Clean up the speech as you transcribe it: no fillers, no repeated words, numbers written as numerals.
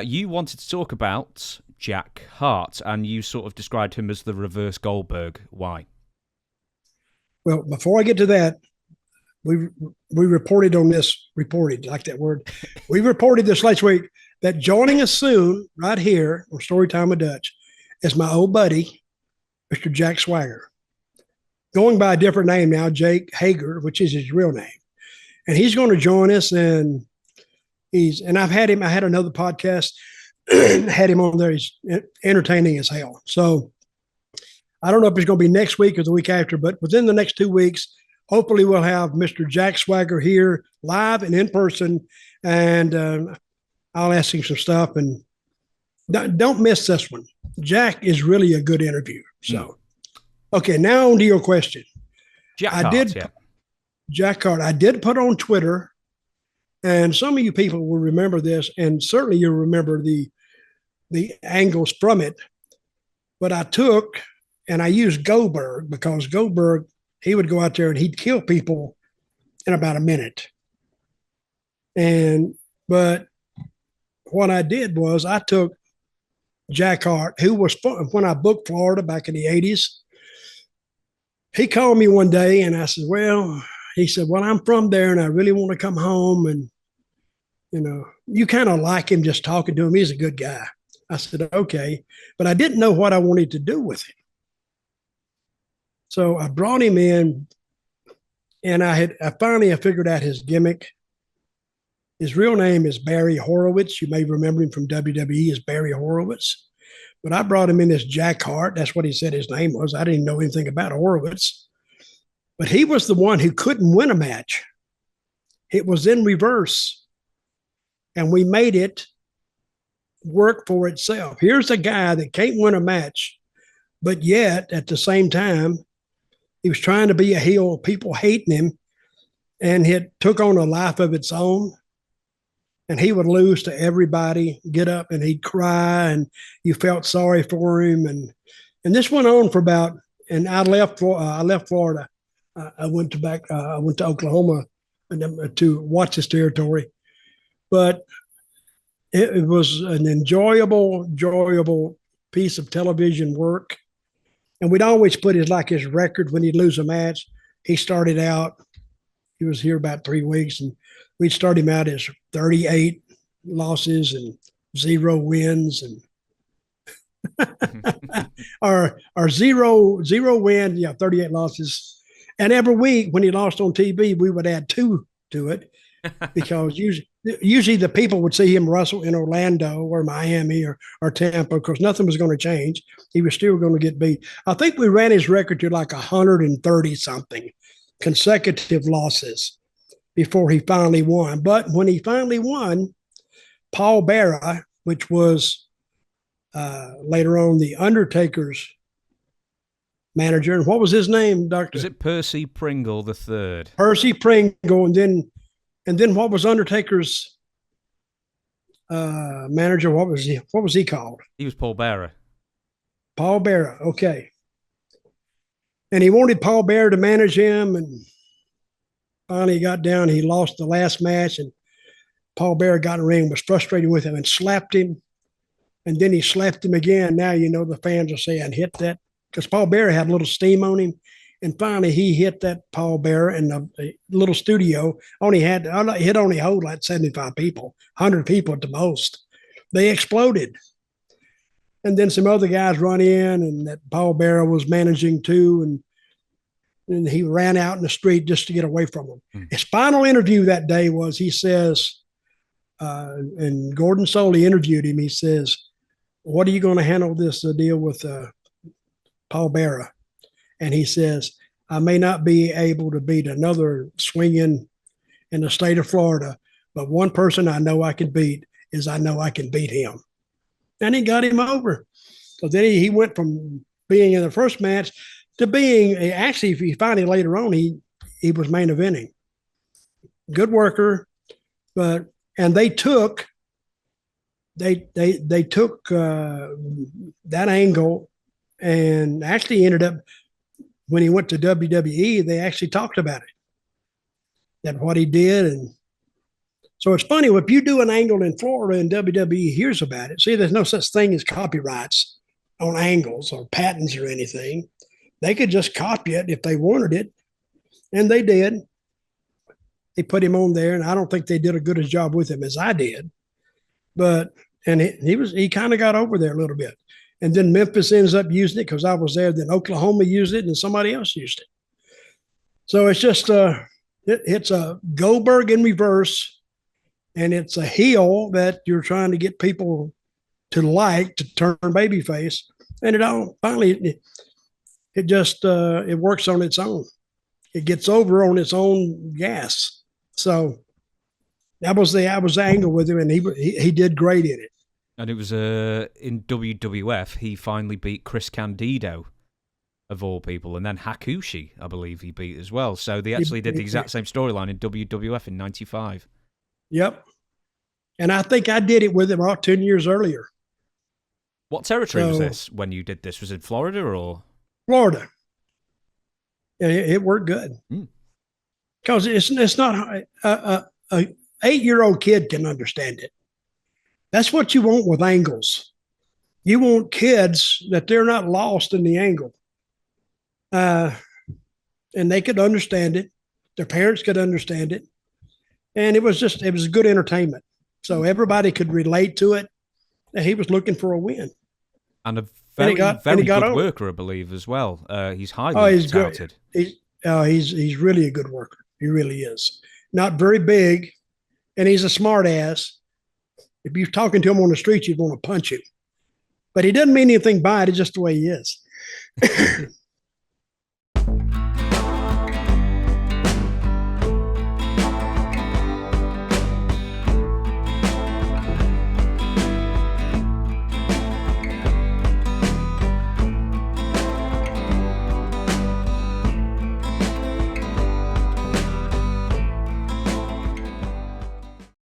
You wanted to talk about Jack Hart, and you sort of described him as the reverse Goldberg. Why? Well, before I get to that, we reported on this, reported, like that word. We reported this last week that joining us soon, right here on Storytime with Dutch, is my old buddy, Mr. Jack Swagger. Going by a different name now, Jake Hager, which is his real name. And he's going to join us, and I've had him, I had another podcast, had him on there. He's entertaining as hell. So I don't know if it's going to be next week or the week after, but within the next 2 weeks, hopefully we'll have Mr. Jack Swagger here live and in person, and I'll ask him some stuff. And don't miss this one. Jack is really a good interview. So, okay, now on to your question. Jack Hart, yeah. Jack Hart. I did put on Twitter, and some of you people will remember this, and certainly you'll remember the angles from it. But I took and I used Goldberg, because Goldberg, he would go out there and he'd kill people in about a minute. But what I did was I took Jack Hart, who was, when I booked Florida back in the 80s, he called me one day and I said, he said, I'm from there and I really want to come home. And, you kind of like him just talking to him. He's a good guy. I said, okay. But I didn't know what I wanted to do with him. So I brought him in, and I finally figured out his gimmick. His real name is Barry Horowitz. You may remember him from WWE as Barry Horowitz. But I brought him in as Jack Hart. That's what he said his name was. I didn't know anything about Horowitz. But he was the one who couldn't win a match. It was in reverse. And we made it work for itself. Here's a guy that can't win a match, but yet at the same time, he was trying to be a heel, people hating him, and it took on a life of its own. And he would lose to everybody, get up and he'd cry, and you felt sorry for him. And this went on for about, and I left Florida. I went to Oklahoma to watch this territory. But it was an enjoyable piece of television work. And we'd always put his record when he'd lose a match. He started out, he was here about 3 weeks, and we'd start him out as 38 losses and 0 wins, and our zero win, 38 losses. And every week when he lost on TV, we would add 2 to it, because usually the people would see him wrestle in Orlando or Miami or Tampa, because nothing was going to change. He was still going to get beat. I think we ran his record to like 130 something consecutive losses before he finally won. But when he finally won, Paul Bearer, which was later on the Undertaker's manager, and what was his name, Doctor? Was it Percy Pringle III? Percy Pringle, and then what was Undertaker's manager? What was he called? He was Paul Bearer. Paul Bearer, okay. And he wanted Paul Bearer to manage him, and finally got down. He lost the last match, and Paul Bearer got in the ring, was frustrated with him, and slapped him. And then he slapped him again. Now, the fans are saying, hit that, because Paul Bearer had a little steam on him. And finally, he hit that Paul Bearer in the little studio. It only hold like 75 people, 100 people at the most. They exploded. And then some other guys run in, and that Paul Bearer was managing too. And he ran out in the street just to get away from them. His final interview that day was, he says, and Gordon Soley interviewed him. He says, what are you going to handle this deal with Paul Bearer? And he says, I may not be able to beat another swinging in the state of Florida, but one person I know I can beat is I know I can beat him. And he got him over. So then he went from being in the first match to being, actually, if he finally later on, he was main eventing. Good worker, and they took that angle, and actually ended up, when he went to WWE, they actually talked about it, that what he did. And So it's funny, if you do an angle in Florida and WWE hears about it, see, there's no such thing as copyrights on angles or patents or anything. They could just copy it if they wanted it. And they did. They put him on there, and I don't think they did a good a job with him as I did. But he kind of got over there a little bit. And then Memphis ends up using it because I was there. Then Oklahoma used it, and somebody else used it. So it's just it's a Goldberg in reverse, and it's a heel that you're trying to get people to like to turn babyface. And it all finally it just it works on its own. It gets over on its own gas. So that was the angle with him, and he did great in it. And it was in WWF, he finally beat Chris Candido, of all people, and then Hakushi, I believe he beat as well. So they actually did the exact same storyline in WWF in '95. Yep. And I think I did it with him about 10 years earlier. What territory was this when you did this? Was it Florida or? Florida. And it worked good. Because it's not a 8-year-old kid can understand it. That's what you want with angles. You want kids that they're not lost in the angle. And they could understand it. Their parents could understand it. And it was good entertainment. So everybody could relate to it. And he was looking for a win. And a very good worker, I believe, as well. He's highly touted. He's really a good worker. He really is. Not very big, and he's a smart ass. If you're talking to him on the street, you'd want to punch him. But he doesn't mean anything by it. It's just the way he is.